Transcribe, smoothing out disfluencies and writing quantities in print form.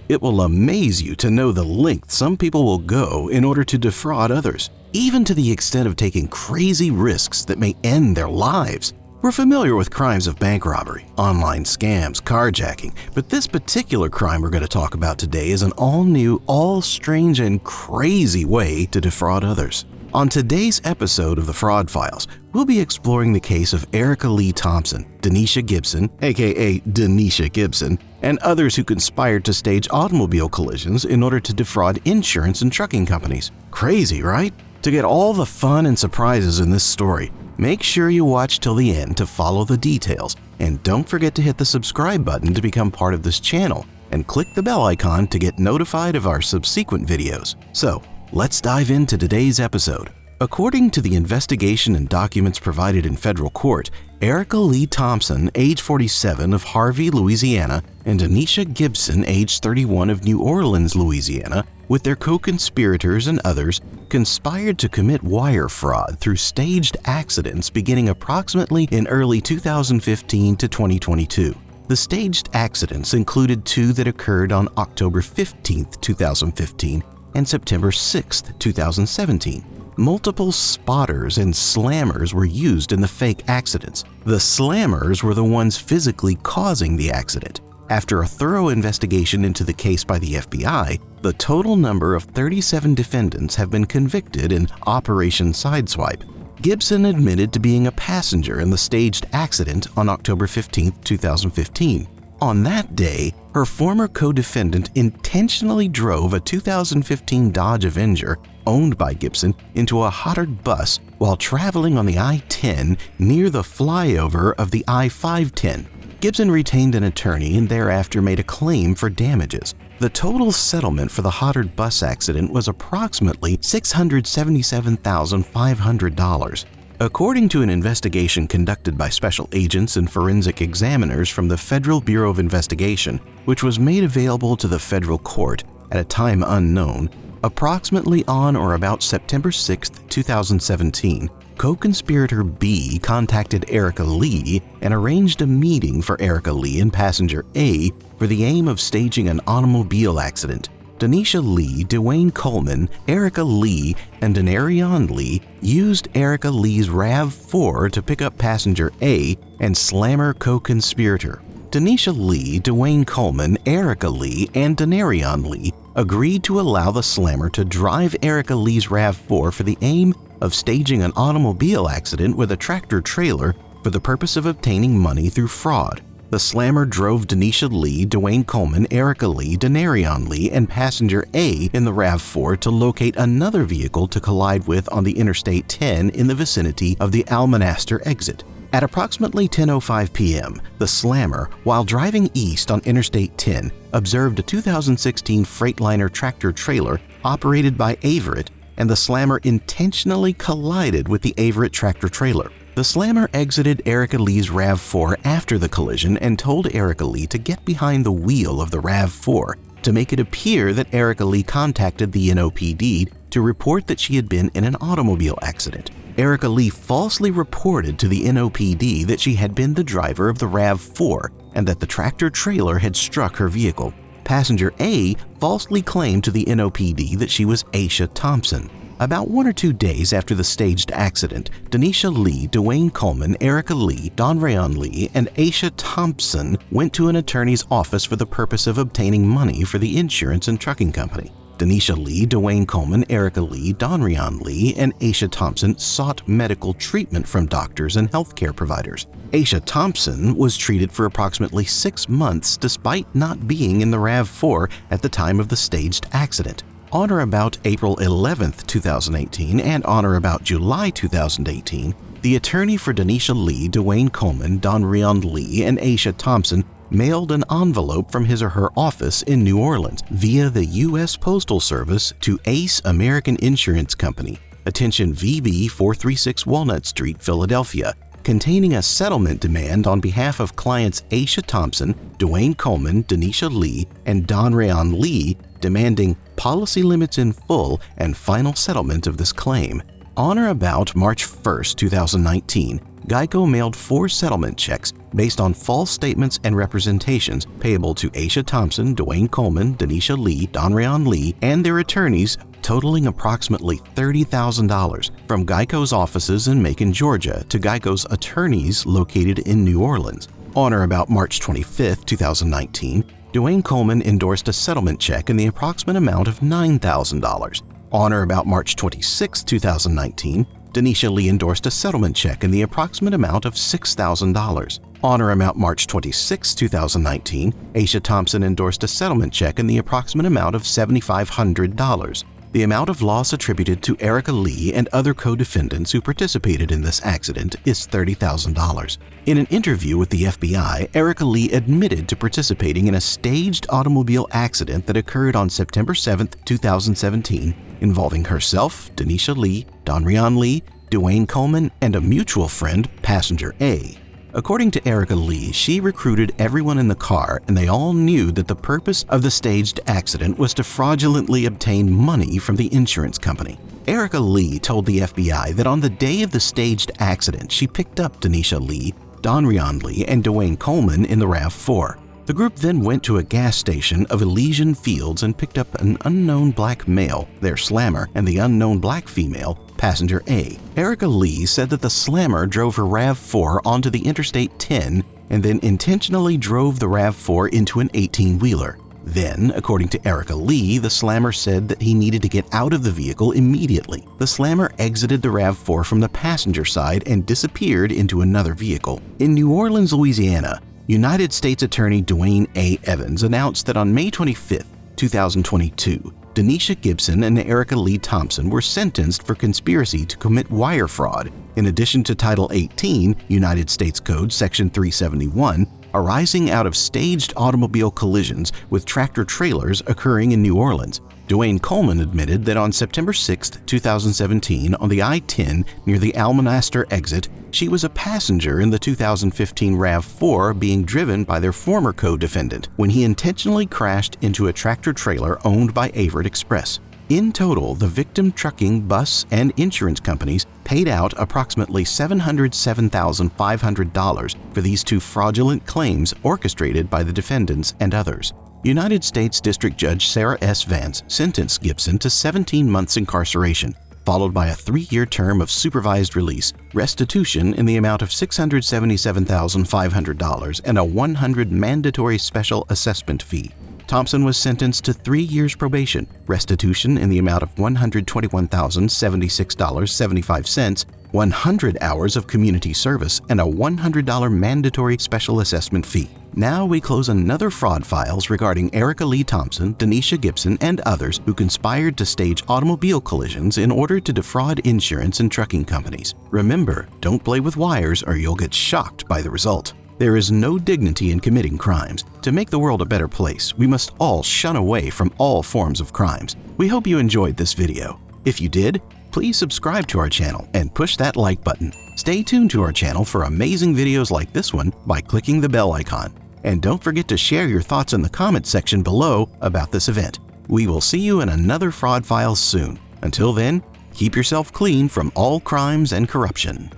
It will amaze you to know the length some people will go in order to defraud others, even to the extent of taking crazy risks that may end their lives. We're familiar with crimes of bank robbery, online scams, carjacking, but this particular crime we're going to talk about today is an all-new, all-strange, and crazy way to defraud others. On today's episode of The Fraud Files, we'll be exploring the case of Erica Lee Thompson, Donisha Gibson, aka Doniesha Gibson, and others who conspired to stage automobile collisions in order to defraud insurance and trucking companies. Crazy, right? To get all the fun and surprises in this story, make sure you watch till the end to follow the details, and don't forget to hit the subscribe button to become part of this channel, and click the bell icon to get notified of our subsequent videos. So, let's dive into today's episode. According to the investigation and documents provided in federal court, Erica Lee Thompson, age 47 of Harvey, Louisiana, and Donisha Gibson, age 31 of New Orleans, Louisiana, with their co-conspirators and others, conspired to commit wire fraud through staged accidents beginning approximately in early 2015 to 2022. The staged accidents included two that occurred on October 15, 2015, and September 6, 2017. Multiple spotters and slammers were used in the fake accidents. The slammers were the ones physically causing the accident. After a thorough investigation into the case by the FBI, the total number of 37 defendants have been convicted in Operation Sideswipe. Gibson admitted to being a passenger in the staged accident on October 15, 2015. On that day, her former co-defendant intentionally drove a 2015 Dodge Avenger owned by Gibson into a hot-rod bus while traveling on the I-10 near the flyover of the I-510. Gibson retained an attorney and thereafter made a claim for damages. The total settlement for the hot-rod bus accident was approximately $677,500. According to an investigation conducted by special agents and forensic examiners from the Federal Bureau of Investigation, which was made available to the federal court at a time unknown, approximately on or about September 6, 2017, co-conspirator B contacted Erica Lee and arranged a meeting for Erica Lee and passenger A for the aim of staging an automobile accident. Donisha Lee, Dwayne Coleman, Erica Lee, and Doniesha Lee used Erica Lee's RAV4 to pick up passenger A and slammer co-conspirator. Donisha Lee, Dwayne Coleman, Erica Lee, and Doniesha Lee agreed to allow the slammer to drive Erica Lee's RAV4 for the aim of staging an automobile accident with a tractor-trailer for the purpose of obtaining money through fraud. The slammer drove Donisha Lee, Dwayne Coleman, Erica Lee, Doniesha Lee, and passenger A in the RAV4 to locate another vehicle to collide with on the Interstate 10 in the vicinity of the Almonaster exit. At approximately 10:05 p.m., the slammer, while driving east on Interstate 10, observed a 2016 Freightliner tractor-trailer operated by Averitt, and the slammer intentionally collided with the Averitt tractor-trailer. The slammer exited Erica Lee's RAV4 after the collision and told Erica Lee to get behind the wheel of the RAV4 to make it appear that Erica Lee contacted the NOPD to report that she had been in an automobile accident. Erica Lee falsely reported to the NOPD that she had been the driver of the RAV4 and that the tractor-trailer had struck her vehicle. Passenger A falsely claimed to the NOPD that she was Aisha Thompson. About 1 or 2 days after the staged accident, Donisha Lee, Dwayne Coleman, Erica Lee, Doniesha Lee, and Aisha Thompson went to an attorney's office for the purpose of obtaining money for the insurance and trucking company. Donisha Lee, Dwayne Coleman, Erica Lee, Doniesha Lee, and Aisha Thompson sought medical treatment from doctors and healthcare providers. Aisha Thompson was treated for approximately 6 months despite not being in the RAV4 at the time of the staged accident. On or about April 11, 2018, and on or about July 2018, the attorney for Donisha Lee, Dwayne Coleman, Doniesha Lee, and Aisha Thompson mailed an envelope from his or her office in New Orleans via the U.S. Postal Service to Ace American Insurance Company, attention VB 436 Walnut Street, Philadelphia, containing a settlement demand on behalf of clients Aisha Thompson, Dwayne Coleman, Donisha Lee, and Doniesha Lee, demanding policy limits in full and final settlement of this claim. On or about March 1, 2019, Geico mailed 4 settlement checks based on false statements and representations payable to Aisha Thompson, Dwayne Coleman, Donisha Lee, Donrion Lee, and their attorneys, totaling approximately $30,000 from Geico's offices in Macon, Georgia, to Geico's attorneys located in New Orleans. On or about March 25, 2019, Dwayne Coleman endorsed a settlement check in the approximate amount of $9,000. On or about March 26, 2019, Donisha Lee endorsed a settlement check in the approximate amount of $6,000. On or about March 26, 2019, Aisha Thompson endorsed a settlement check in the approximate amount of $7,500. The amount of loss attributed to Erica Lee and other co-defendants who participated in this accident is $30,000. In an interview with the FBI, Erica Lee admitted to participating in a staged automobile accident that occurred on September 7, 2017, involving herself, Donisha Lee, Donrion Lee, Dwayne Coleman, and a mutual friend, passenger A. According to Erica Lee, she recruited everyone in the car and they all knew that the purpose of the staged accident was to fraudulently obtain money from the insurance company. Erica Lee told the FBI that on the day of the staged accident, she picked up Donisha Lee, Donrion Lee, and Dwayne Coleman in the RAV4. The group then went to a gas station of Elysian Fields and picked up an unknown black male, their slammer, and the unknown black female, passenger A. Erica Lee said that the slammer drove her RAV4 onto the Interstate 10 and then intentionally drove the RAV4 into an 18-wheeler. Then, according to Erica Lee, the slammer said that he needed to get out of the vehicle immediately. The slammer exited the RAV4 from the passenger side and disappeared into another vehicle. In New Orleans, Louisiana, United States Attorney Dwayne A. Evans announced that on May 25, 2022, Donisha Gibson and Erica Lee Thompson were sentenced for conspiracy to commit wire fraud, in addition to Title 18, United States Code Section 371, arising out of staged automobile collisions with tractor-trailers occurring in New Orleans. Dwayne Coleman admitted that on September 6, 2017, on the I-10 near the Almonaster exit, she was a passenger in the 2015 RAV4 being driven by their former co-defendant when he intentionally crashed into a tractor-trailer owned by Averitt Express. In total, the victim trucking, bus, and insurance companies paid out approximately $707,500 for these 2 fraudulent claims orchestrated by the defendants and others. United States District Judge Sarah S. Vance sentenced Gibson to 17 months incarceration, followed by a 3-year term of supervised release, restitution in the amount of $677,500, and a $100 mandatory special assessment fee. Thompson was sentenced to 3 years probation, restitution in the amount of $121,076.75, 100 hours of community service, and a $100 mandatory special assessment fee. Now we close another fraud files regarding Erica Lee Thompson, Donisha Gibson, and others who conspired to stage automobile collisions in order to defraud insurance and trucking companies. Remember, don't play with wires or you'll get shocked by the result. There is no dignity in committing crimes. To make the world a better place, we must all shun away from all forms of crimes. We hope you enjoyed this video. If you did, please subscribe to our channel and push that like button. Stay tuned to our channel for amazing videos like this one by clicking the bell icon. And don't forget to share your thoughts in the comments section below about this event. We will see you in another Fraud Files soon. Until then, keep yourself clean from all crimes and corruption.